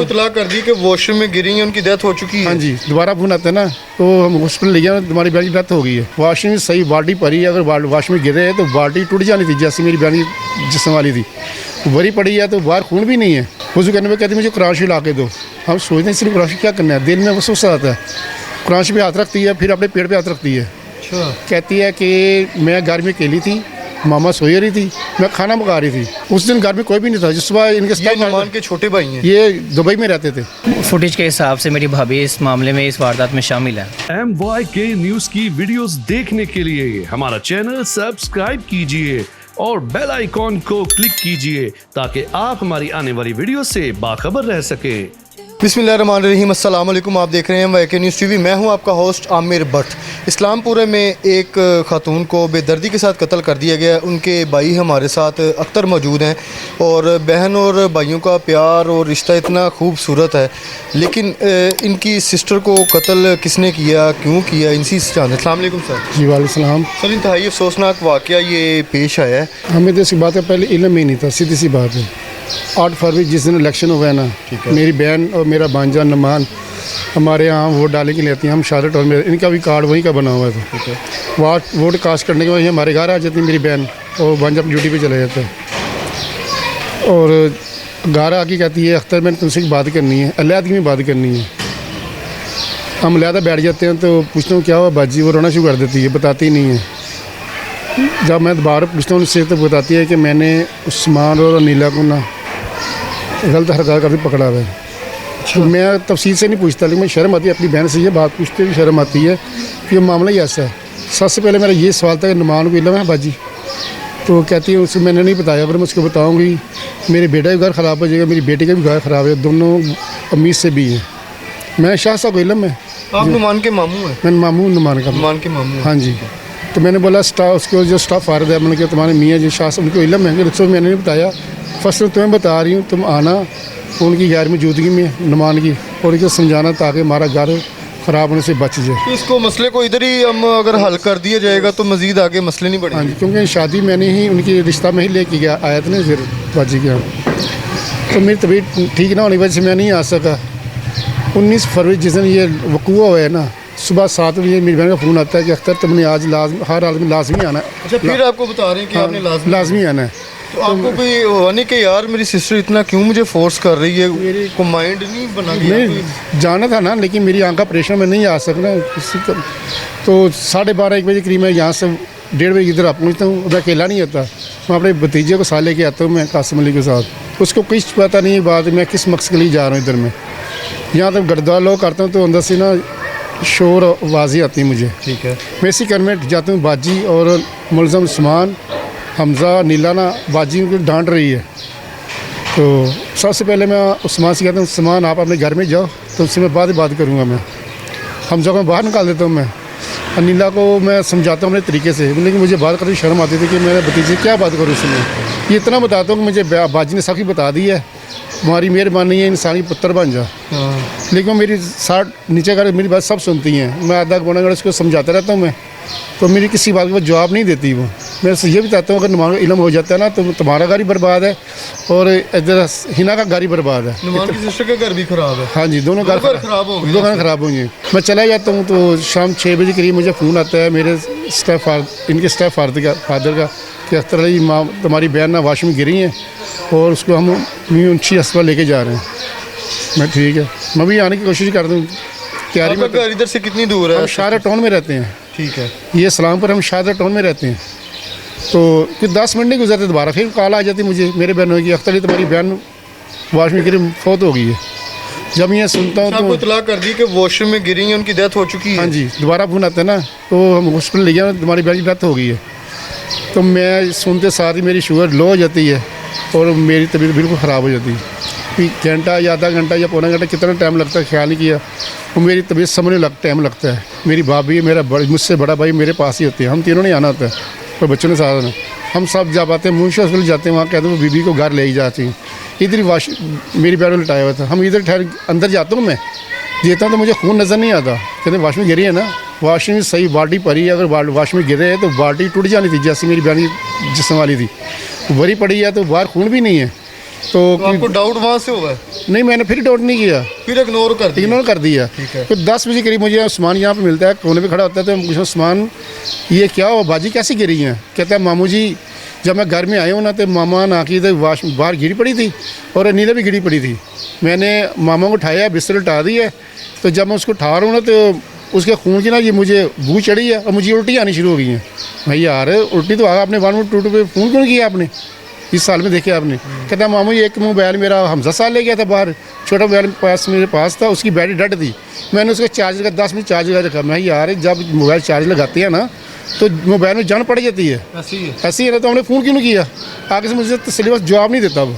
आपको इतला कर दी कि वॉशरूम में गिरी हैं, उनकी डेथ हो चुकी है। हाँ जी, दोबारा फोन आता है ना तो हम हॉस्पिटल ले गए, तुम्हारी बहन की डेथ हो गई है। वॉशरूम में सही बाल्टी भरी है, अगर वॉशरूम में गिरे तो बाल्टी टूट जानी थी, जैसे मेरी बहन की जिस्म वाली थी भरी पड़ी है, तो बाहर खून भी नहीं है। वजू करने में कहती मुझे कुरान शरीफ ला के दो। हम सोचते हैं सिर्फ कुरान शरीफ क्या करना है, दिल में वसूस आता है। कुरान शरीफ पे हाथ रखती है, फिर अपने पेट पे हाथ रखती है। अच्छा, कहती है कि मैं घर में अकेली थी, मामा सोई रही थी, मैं खाना पका रही थी। उस दिन घर में कोई भी नहीं था। जिस सुबह इनके ये नुमान के छोटे भाई हैं। ये दुबई में रहते थे। फुटेज के हिसाब से मेरी भाभी इस मामले में, इस वारदात में शामिल है। MYK न्यूज की वीडियोस देखने के लिए हमारा चैनल सब्सक्राइब कीजिए और बेल आइकॉन को क्लिक कीजिए ताकि आप हमारी आने वाली वीडियो से बाखबर रह सके। बिस्मिल्लाहिर्रहमानिर्रहीम, अस्सलाम वालेकुम। आप देख रहे हैं MYK न्यूज़ टीवी। मैं हूं आपका होस्ट आमिर भट्ट। इस्लामपुरे में एक खातून को बेदर्दी के साथ कत्ल कर दिया गया। उनके भाई हमारे साथ अख्तर मौजूद हैं और बहन और भाइयों का प्यार और रिश्ता इतना खूबसूरत है, लेकिन इनकी सिस्टर को कत्ल किसने किया, क्यों किया, इनसी जान। अस्सलाम वालेकुम सर। जी वालेकुम। सर, इंतहाई अफसोसनाक वाक़या ये पेश आया है। हमें तो इसकी बात है पहले इल्म ही नहीं था, सीधी सी बात है। 8 फरवरी जिस दिन इलेक्शन हुआ है ना, मेरी बहन और मेरा भांजा नमान हमारे यहाँ वोट डालने के लिए आती हैं। हम शारट और मेरे इनका भी कार्ड वहीं का बना हुआ था। ठीक है, वोट कास्ट करने के बाद हमारे घर आ जाती है मेरी बहन और भांजा अपनी ड्यूटी पे चला जाता है। और घर आके कहती है अख्तर मैंने तुमसे बात करनी है, अलहदगी में बात करनी है। हम अलहदा बैठ जाते हैं तो पूछता हूँ क्या हुआ बाजी, वो रोना शुरू कर देती है, बताती नहीं है। जब मैं दोबारा पूछता हूँ उससे तो बताती है कि मैंने उस्मान और नीला को ना गलत हरकत का भी पकड़ा हुआ है। तो मैं तफसील से नहीं पूछता, लेकिन मैं शर्म आती है अपनी बहन से ये बात पूछते हुए शर्म आती है कि ये मामला ही ऐसा है। सबसे पहले मेरा ये सवाल था कि नुमान को इल्म है बाजी, तो कहती है उसको मैंने नहीं बताया, अगर मैं उसको बताऊँगी मेरे बेटा का घर ख़राब हो जाएगा, मेरी बेटी का भी घर ख़राब है, दोनों अमीर से भी हैं। मैं शाह साहब को इल्म है। आप नुमान के मामू हैं? मैं मामू नुमान का। नुमान के मामू? हाँ जी। तो मैंने बोला स्टाफ उसको जो स्टाफ फारद है, मैंने कहा तुम्हारे मियाँ जो शाह साहब उनको इल्म है, उसको मैंने नहीं बताया। फर्स्ट तुम्हें बता रही हूँ, तुम आना उनकी गैर मौजूदगी में नुमान की और इनको समझाना ताकि हमारा घर ख़राब होने से बच जाए। इसको मसले को इधर ही हम अगर हल कर दिया जाएगा तो मज़ीद आगे मसले नहीं बढ़ेंगे। हाँ जी, क्योंकि शादी मैंने ही उनकी रिश्ता में ही लेके गया आया था ना, फिर बाजी के यहाँ तो मेरी तबीयत ठीक ना होने की वजह से मैं नहीं आ सका। 19 फरवरी जिस दिन ये वकूआ हुआ है ना, सुबह 7 बजे मेरी बहन का फ़ोन आता है कि अख्तर तुमने आज हर हाल में लाजमी आना है। अच्छा, फिर आपको बता रहे हैं कि आपने लाजमी आना है। तो आपको कोई हुआ नहीं कि यार मेरी सिस्टर इतना क्यों मुझे फोर्स कर रही है, मेरे को माइंड नहीं बना दिया? नहीं जाना था ना, लेकिन मेरी आंख का ऑपरेशन में नहीं आ सकना किसी का। तो 12:30 1 बजे करीब मैं यहाँ से 1:30 बजे इधर आ पहुँचता हूँ। मैं अकेला नहीं आता, मैं अपने भतीजे को साथ लेके आता हूँ, मैं कासिम अली के साथ। उसको कुछ पता नहीं है बात मैं किस मकसद के लिए जा रहा हूँ इधर में। यहाँ तक गरदार लोग करता हूँ तो अंदर से ना शोर आवाज़ी आती है मुझे। ठीक है, मैं इसी करमेट जाता हूँ। बाजी और मुलज़म उस्मान हमज़ा नीला ना बाजी को डांट रही है। तो सबसे पहले मैं उस्मान से कहता हूँ उस्मान आप अपने घर में जाओ, तो उससे मैं बाद में बात करूँगा। मैं हमज़ा को बाहर निकाल देता हूँ। मैं नीला को मैं समझाता हूँ अपने तरीके से, लेकिन मुझे बात करने की शर्म आती थी कि मेरे भतीजे क्या बात करूँ उसमें। ये इतना बताता हूँ कि मुझे बाजी ने सख्त बता दी है, तुम्हारी मेहरबानी है, इंसानी पुत्र बन जा। लेकिन मेरी साथ नीचे कर मेरी बात सब सुनती हैं। मैं आधा पौना घंटा उसको समझाता रहता हूँ मैं, तो मेरी किसी बात का जवाब नहीं देती वो। मैं ये बताता हूँ अगर नुमान का इल्म हो जाता है ना तो तुम्हारा घर ही बर्बाद है और इधर हिना का घर ही बर्बाद है। नुमान की सिस्टर का घर भी खराब है? हाँ जी, दोनों घर खराब हो गए। 2 घर खराब होंगे। मैं चला जाता हूँ तो शाम 6 बजे करीब मुझे फ़ोन आता है मेरे इनके स्टाफ फादर का कि अख्तर अली माँ तुम्हारी बहन ना वाशरूम में गिरी हैं और उसको हम ऊँची अस्पताल लेके जा रहे हैं। मैं ठीक है, मैं भी आने की कोशिश कर दूँ तैयारी में। घर इधर से कितनी दूर है? हम शाहरा टाउन में रहते हैं। ठीक है, ये इस्लामपुर हम शाहरा टाउन में रहते हैं। तो कि 10 मिनट नहीं गुजरते दोबारा फिर कॉल आ जाती मुझे मेरे बहनों की, अख्तर अली तुम्हारी बहन वाशरूम में गिरी फौत हो गई है। जब मैं सुनता हूँ तो इतला कर दी कि वॉशरूम में गिरी हैं, उनकी डेथ हो चुकी है। हाँ जी, दोबारा फोन आता है ना तो हम हॉस्पिटल ले गए, तुम्हारी बहन की डेथ हो गई है। तो मैं सुनते साथ ही मेरी शुगर लो हो जाती है और मेरी तबीयत बिल्कुल ख़राब हो जाती है। घंटा या आधा घंटा या पौना घंटा कितना टाइम लगता है ख्याल नहीं किया, वो मेरी तबीयत समझने टाइम लगता है। मेरी भाभी मेरा मुझसे बड़ा भाई मेरे पास ही होते हैं, हम तीनों नहीं आना होता है और बच्चों ने साथ आना। हम सब जा पाते हैं मुंशी हॉस्पिटल जाते हैं, वहाँ कहते हैं वो बीबी को घर ले ही जाती हैं। इधर ही मेरी बहन में लटाया हुआ था, हम इधर ठहर अंदर जाता हूँ मैं देता हूँ तो मुझे खून नज़र नहीं आता। कहते वाशरूम गिरी है ना, वाशरूम में सही बाल्टी भरी है, अगर वाशरूम में गिरे तो बाल्टी टूट जानी थी, जैसे मेरी बहन की जिस्म वाली थी भरी पड़ी है, तो बाहर खून भी नहीं है। तो आपको डाउट वहाँ से हुआ है, नहीं, मैंने फिर डाउट नहीं किया, फिर इग्नोर कर दिया। इग्नोर कर दिया। ठीक है। फिर 10 बजे करीब मुझे उस्मान यहाँ पे मिलता है, कोने पे खड़ा होता है, तो मुझे उस्मान ये क्या हुआ, बाजी कैसी गिरी हैं? कहता है मामू जी जब मैं घर में आया हूँ ना तो मामा ना की तो वाश बाहर गिरी पड़ी थी और अनीला भी गिरी पड़ी थी। मैंने मामा को उठाया, बिस्तर उठा दी है, तो जब मैं उसको उठा रहा हूँ ना तो उसके खून की ना ये मुझे बू चढ़ी है और मुझे उल्टी आनी शुरू हो गई है। भाई यार उल्टी तो आगा, आपने 112 पे फ़ोन क्यों किया आपने? इस साल में देखे आपने? कहता मामू ये एक मोबाइल मेरा हमजा साल ले गया था बाहर, छोटा मोबाइल पास मेरे पास था, उसकी बैटरी डेड थी, मैंने उसका चार्ज का 10 मिनट चार्ज लगा रखा। मैं यार जब मोबाइल चार्ज लगाते हैं ना तो मोबाइल में जान पड़ जाती है, ऐसी है ना, तो हमने फ़ोन क्यों नहीं किया? आगे से मुझे तसल्ली बस जवाब नहीं देता, वो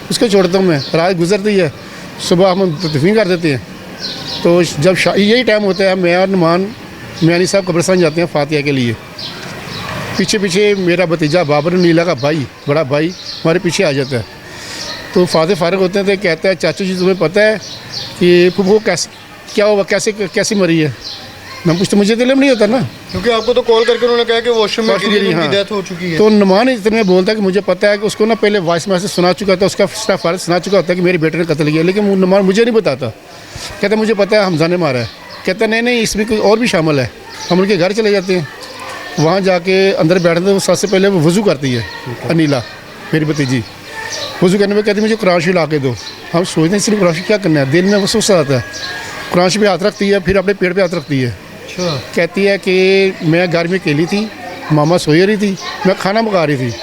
उसको छोड़ता हूँ मैं। रात गुजरती है, सुबह हम दफन कर देते हैं। तो जब यही टाइम होता है, मैं और नुमान मियानी साहब कब्रिस्तान जाते हैं फातिहा के लिए। पीछे पीछे मेरा भतीजा बाबर नीला का भाई, बड़ा भाई हमारे पीछे आ जाता है। तो फातिहा फारग होते हैं तो कहता है चाचू जी तुम्हें पता है कि फूफू कैसे क्या हुआ, कैसी मरी है? मैं पूछते मुझे दिल में नहीं होता ना, क्योंकि आपको तो कॉल करके उन्होंने कहा कि वॉशरूम में गिरी, उनकी डेथ हो चुकी है। तो नुमान इतने बोलता है कि मुझे पता है कि उसको ना पहले वॉइस मैसेज सुना चुका था, उसका फारग सुना चुका होता है कि मेरे बेटे ने कत्ल किया, लेकिन नुमान मुझे नहीं बताता। कहता मुझे पता है हमजा ने मारा है। कहता नहीं इसमें कोई और भी शामिल है। हम उनके घर चले जाते हैं, वहाँ जाके अंदर बैठते हैं, सबसे पहले वो वज़ू करती है अनीला मेरी भतीजी। वज़ू करने में कहती मुझे कुरान शरीफ ला के दो। हम सोचते हैं इसलिए कुरान शरीफ क्या करना है, दिल में वो सोचता आता है। कुरान शरीफ पे हाथ रखती है, फिर अपने पेट पे हाथ रखती है। कहती है कि मैं घर में अकेली थी, मामा सोई रही थी, मैं खाना पका रही थी,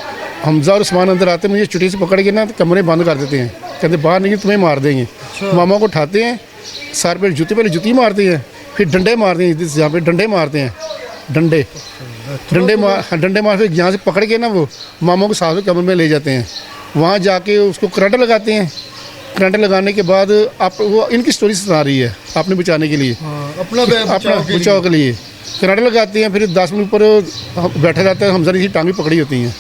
हमजा और उस्मान अंदर आते मुझे चुटी से पकड़ के ना कमरे बंद कर देते हैं, कहते बाहर नहीं तुम्हें मार देंगे। मामा को उठाते हैं, सर पे पहले जूती मारते हैं, फिर डंडे मारते हैं, जहाँ पे डंडे मारते हैं, डंडे मार फिर यहाँ से पकड़ के ना वो मामा को साथ में कमरे में ले जाते हैं। वहाँ जाके उसको करंट लगाते हैं। करंट लगाने के बाद आप वो इनकी स्टोरी सुना रही है आपने बचाने के लिए, अपना बचाव के लिए करंट लगाते हैं। फिर 10 मिनट ऊपर बैठा रहता है, हमजा की टांगी पकड़ी होती हैं।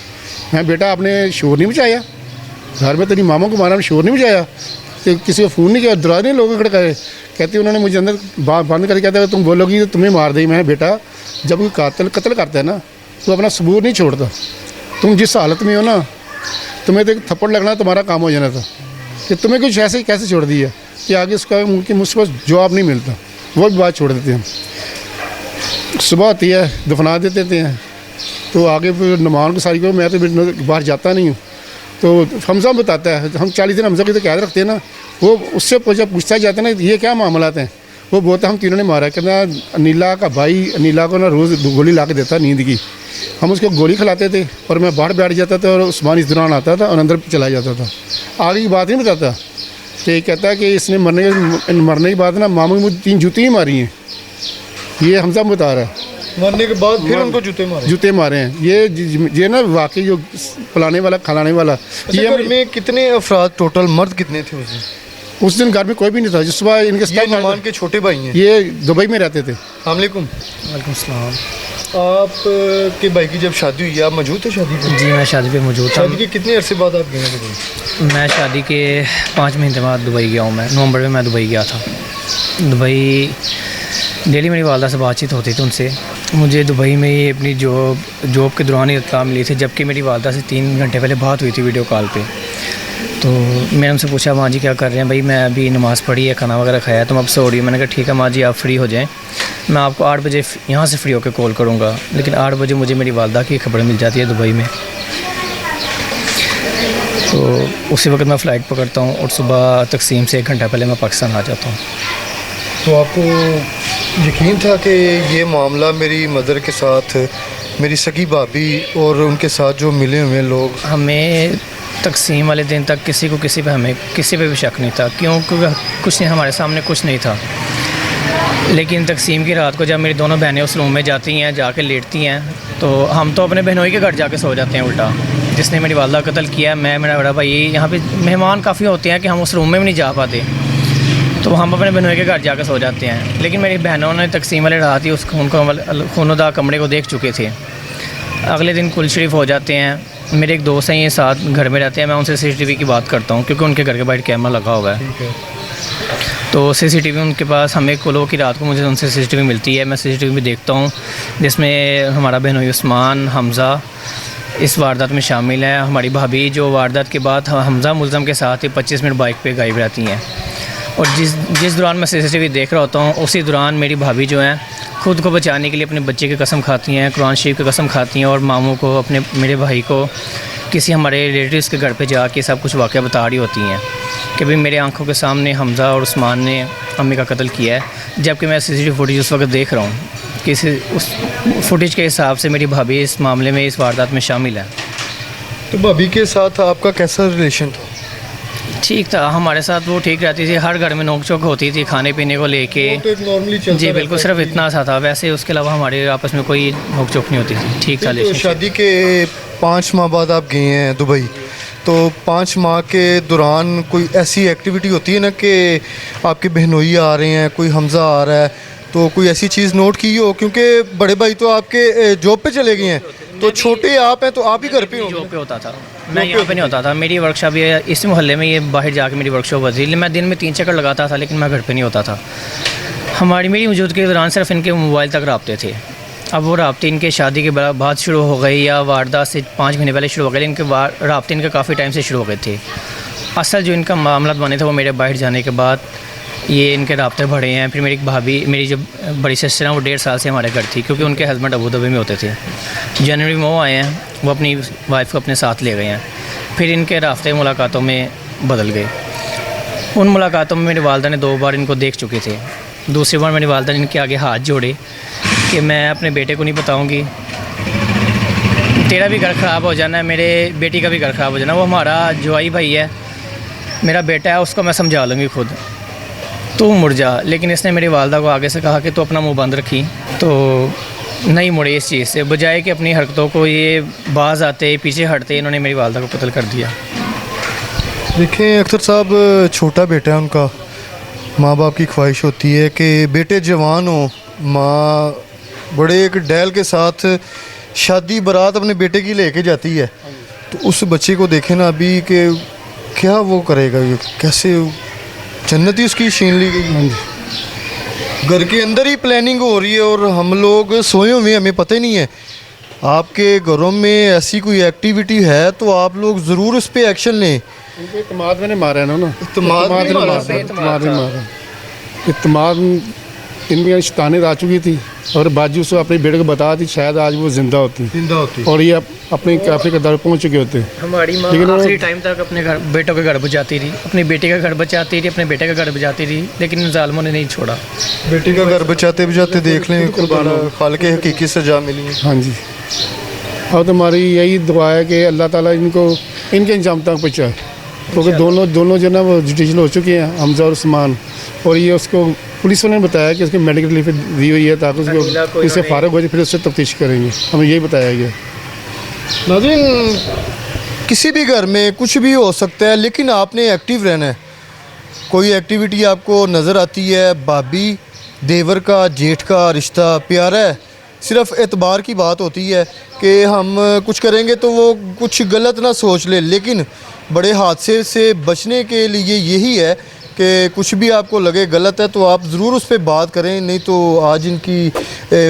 मैं बेटा आपने शोर नहीं मचाया, घर में तेरी मामा को मारा, शोर नहीं मचाया, तो किसी को फ़ोन नहीं किया, डरा नहीं लोगों खड़काए। कहती उन्होंने मुझे अंदर बंद करके कहता है तुम बोलोगी तो तुम्हें मार देगी। मैं बेटा जब कोई कत्ल करता है ना तो अपना सबूत नहीं छोड़ता। तुम जिस हालत में हो ना, तुम्हें तो एक थप्पड़ लगना तुम्हारा काम हो जाना था, कि तुम्हें कुछ ऐसे कैसे छोड़ दिया कि आगे उसका मुझसे बस जवाब नहीं मिलता, वो भी बात छोड़ देते हैं। सुबह आती है, दफना देते हैं, तो आगे फिर नमान को सारी को मैं तो बाहर जाता नहीं हूँ। तो हमजा बताता है, हम 40 दिन हमजा की तो कैद रखते हैं ना, वो उससे पूछता जाता है ना ये क्या मामला हैं, वो बोलता हम तीनों ने मारा। कहना अनीला का भाई अनीला को ना रोज़ गोली ला के देता नींद की, हम उसको गोली खिलाते थे और मैं बाहर बैठ जाता था और उस्मान इस दौरान आता था और अंदर चला जाता था। आगे की बात नहीं बताता। तो ये कहता है कि इसने मरने के बाद ना मामू मुझे 3 जूती ही मारी हैं, ये हमजा बता रहा है। मरने के बाद फिर उनको जूते मारे हैं। ये ना वाकई जो पिलाने वाला खिलाने वाला। ये घर में कितने अफराद टोटल, मर्द कितने थे उस दिन घर में कोई भी नहीं था। जिस सुबह इनके ये नुमान के छोटे भाई हैं, ये दुबई में रहते थे। वालेकुम सलाम। आप के भाई की जब शादी हुई आप मौजूद थे शादी पे? जी मैं शादी पे मौजूद था। शादी के कितने अरसे बाद आप गए दुबई? मैं शादी के 5 महीने बाद दुबई गया हूँ। मैं नवंबर में दुबई गया था। दुबई डेली मेरी वालदा से बातचीत होती थी उनसे। मुझे दुबई में ही अपनी जॉब के दौरान ही इत्तला मिली थी, जबकि मेरी वालदा से 3 घंटे पहले बात हुई थी वीडियो कॉल पे। तो मैंने उनसे पूछा माँ जी क्या कर रहे हैं? भाई मैं अभी नमाज़ पढ़ी है, खाना वगैरह खाया, तुम अब सो रही हो। मैंने कहा ठीक है माँ जी आप फ्री हो जाएं, मैं आपको 8 बजे यहाँ से फ्री होकर कॉल करूँगा। लेकिन 8 बजे मुझे मेरी वालदा की खबर मिल जाती है दुबई में। तो उसी वक्त मैं फ़्लाइट पकड़ता हूँ और सुबह तकसीम से 1 घंटा पहले मैं पाकिस्तान आ जाता हूँ। तो आपको यकीन था कि ये मामला मेरी मदर के साथ, मेरी सगी भाभी और उनके साथ जो मिले हुए लोग, हमें तकसीम वाले दिन तक किसी पे हमें किसी पे भी शक नहीं था, क्योंकि कुछ नहीं, हमारे सामने कुछ नहीं था। लेकिन तकसीम की रात को जब मेरी दोनों बहनें उस रूम में जाती हैं, जाके लेटती हैं, तो हम तो अपने बहनोई के घर जाके सो जाते हैं उल्टा। जिसने मेरी वालदा का कत्ल किया, मैं, मेरा बड़ा भाई, यहाँ पे मेहमान काफ़ी होते हैं कि हम उस रूम में भी नहीं जा पाते, तो हम अपने बहनोई के घर जाकर सो जाते हैं। लेकिन मेरी बहनों ने तकसीम वाले रात ही उस खूनदा कमरे को देख चुके थे। अगले दिन कुल शरीफ हो जाते हैं। मेरे एक दोस्त हैं, ये साथ घर में रहते हैं, मैं उनसे CCTV की बात करता हूँ क्योंकि उनके घर के बाहर कैमरा लगा हुआ है। तो CCTV उनके पास, हमें कुलो की रात को मुझे उनसे CCTV मिलती है। मैं CCTV में देखता हूँ जिसमें हमारा बहनोई उस्मान, हमज़ा इस वारदात में शामिल हैं। हमारी भाभी जो वारदात के बाद हमज़ा मुल्ज़म के साथ ही 25 मिनट बाइक पे गायब रहती हैं, और जिस दौरान मैं CCTV देख रहा होता हूँ उसी दौरान मेरी भाभी जो हैं खुद को बचाने के लिए अपने बच्चे की कसम खाती हैं, कुरान शरीफ की कसम खाती हैं, और मामू को, अपने मेरे भाई को किसी हमारे रिलेटिव्स के घर पे जाके सब कुछ वाक़या बता रही होती हैं कि भाई मेरे आंखों के सामने हमज़ा और उस्मान ने अम्मी का कत्ल किया है। जबकि मैं CCTV फुटेज उस वक्त देख रहा हूँ, किसी उस फुटेज के हिसाब से मेरी भाभी इस मामले में, इस वारदात में शामिल है। तो भाभी के साथ आपका कैसा रिलेशन था? ठीक था, हमारे साथ वो ठीक रहती थी। हर घर में नोक चोक होती थी खाने पीने को लेके। तो एक नॉर्मली चलता जी बिल्कुल, सिर्फ इतना सा था, वैसे उसके अलावा हमारे आपस में कोई नोक चोक नहीं होती थी। ठीक था तो रिलेशनशिप। शादी के 5 माह बाद आप गए हैं दुबई, तो 5 माह के दौरान कोई ऐसी एक्टिविटी होती है ना कि आपके बहनोई आ रहे हैं, कोई हमज़ा आ रहा है, तो कोई ऐसी चीज़ नोट की हो? क्योंकि बड़े भाई तो आपके जॉब पे चले गए हैं, तो छोटे आप हैं, तो आप ही घर पे हो? जॉब पे होता था, मैं यहाँ पे नहीं होता था। मेरी वर्कशॉप ये इस मोहल्ले में, ये बाहर जाके मेरी वर्कशॉप होती थी। मैं दिन में 3 चक्कर लगाता था, लेकिन मैं घर पे नहीं होता था। मेरी मौजूदगी के दौरान सिर्फ इनके मोबाइल तक रबते थे। अब वो रबते इनके शादी के बाद शुरू हो गए या वारदात से 5 महीने पहले शुरू हो गए, इनके रबते इनके काफ़ी टाइम से शुरू हो गए थे। असल जो इनका मामला बने थे वो मेरे बाहर जाने के बाद ये इनके राब्ते बढ़े हैं। फिर मेरी भाभी, मेरी जो बड़ी सिस्टर हैं, वो 1.5 साल से हमारे घर थी, क्योंकि उनके हस्बैंड अबू धाबी में होते थे। जनवरी में वो आए हैं, वो अपनी वाइफ को अपने साथ ले गए हैं। फिर इनके रास्ते मुलाकातों में बदल गए। उन मुलाकातों में मेरी वालदा ने 2 बार इनको देख चुके थे। दूसरी बार मेरी वालदा ने इनके आगे हाथ जोड़े कि मैं अपने बेटे को नहीं बताऊँगी, तेरा भी घर ख़राब हो जाना है, मेरे बेटी का भी घर ख़राब हो जाना। वो हमारा जोई भाई है, मेरा बेटा है, उसको मैं समझा लूँगी खुद, तू मुड़ जा। लेकिन इसने मेरी वालदा को आगे से कहा कि तू अपना मुंह बंद रखी, तो नहीं मुड़े इस चीज़ से। बजाय कि अपनी हरकतों को ये बाज आते पीछे हटते, इन्होंने मेरी वालदा को कत्ल कर दिया। देखें अख्तर साहब, छोटा बेटा है उनका, माँ बाप की ख्वाहिश होती है कि बेटे जवान हो, माँ बड़े एक डैल के साथ शादी बारात अपने बेटे की लेके जाती है, तो उस बच्चे को देखें ना अभी कि क्या वो करेगा, ये कैसे जन्नत ही उसकी छीन ली गई। घर के अंदर ही प्लानिंग हो रही है और हम लोग सोए हुए, हमें पता ही नहीं है। आपके घरों में ऐसी कोई एक्टिविटी है तो आप लोग ज़रूर उस पर एक्शन लें। इनको इत्माद मैंने मारा है ना, इत्माद ने मारा। इत्माद इनमें शैतानियत आ चुकी थी, और बाजू से अपने बेटे को बता दी, शायद आज वो जिंदा होती और ये अपने काफ़ी कदर पहुँच चुके होते। हमारी माँ आखिरी टाइम तक अपने घर बेटों का घर बचाती रही, अपने बेटे का घर बचाती रही, अपने बेटे का घर बचाती रही, लेकिन इन जालिमों ने नहीं छोड़ा। बेटे का घर बचाते बचाते देख लें खाल के हकीकी सजा मिली है। हाँ जी, और तो हमारी यही दुआ है कि अल्लाह ताला इनको इनके अंजाम तक पहुँचाए, क्योंकि दोनों जो ना वो जुडिशल हो चुके हैं, हमज़ा और उस्मान। और ये उसको पुलिस वालों ने बताया कि उसकी मेडिकल रिलीफ दी हुई है ताकि उसको इससे फारग हो जाए, फिर उससे तफ्तीश करेंगे, हमें यही बताया गया। नाज़रीन, किसी भी घर में कुछ भी हो सकता है, लेकिन आपने एक्टिव रहना है। कोई एक्टिविटी आपको नज़र आती है, भाभी देवर का जेठ का रिश्ता प्यारा है, सिर्फ एतबार की बात होती है कि हम कुछ करेंगे तो वो कुछ गलत ना सोच ले, लेकिन बड़े हादसे से बचने के लिए यही है कि कुछ भी आपको लगे गलत है तो आप ज़रूर उस पर बात करें। नहीं तो आज इनकी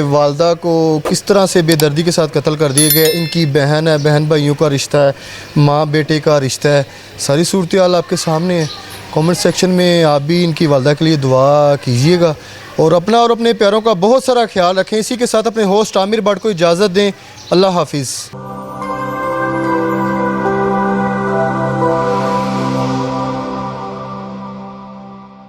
वालदा को किस तरह से बेदर्दी के साथ कत्ल कर दिया गया। इनकी बहन है, बहन भाइयों का रिश्ता है, माँ बेटे का रिश्ता है, सारी सूरत हाल आपके सामने है। कमेंट सेक्शन में आप भी इनकी वालदा के लिए दुआ कीजिएगा और अपना और अपने प्यारों का बहुत सारा ख्याल रखें। इसी के साथ अपने होस्ट आमिर भट्ट को इजाज़त दें। अल्लाह हाफिज़।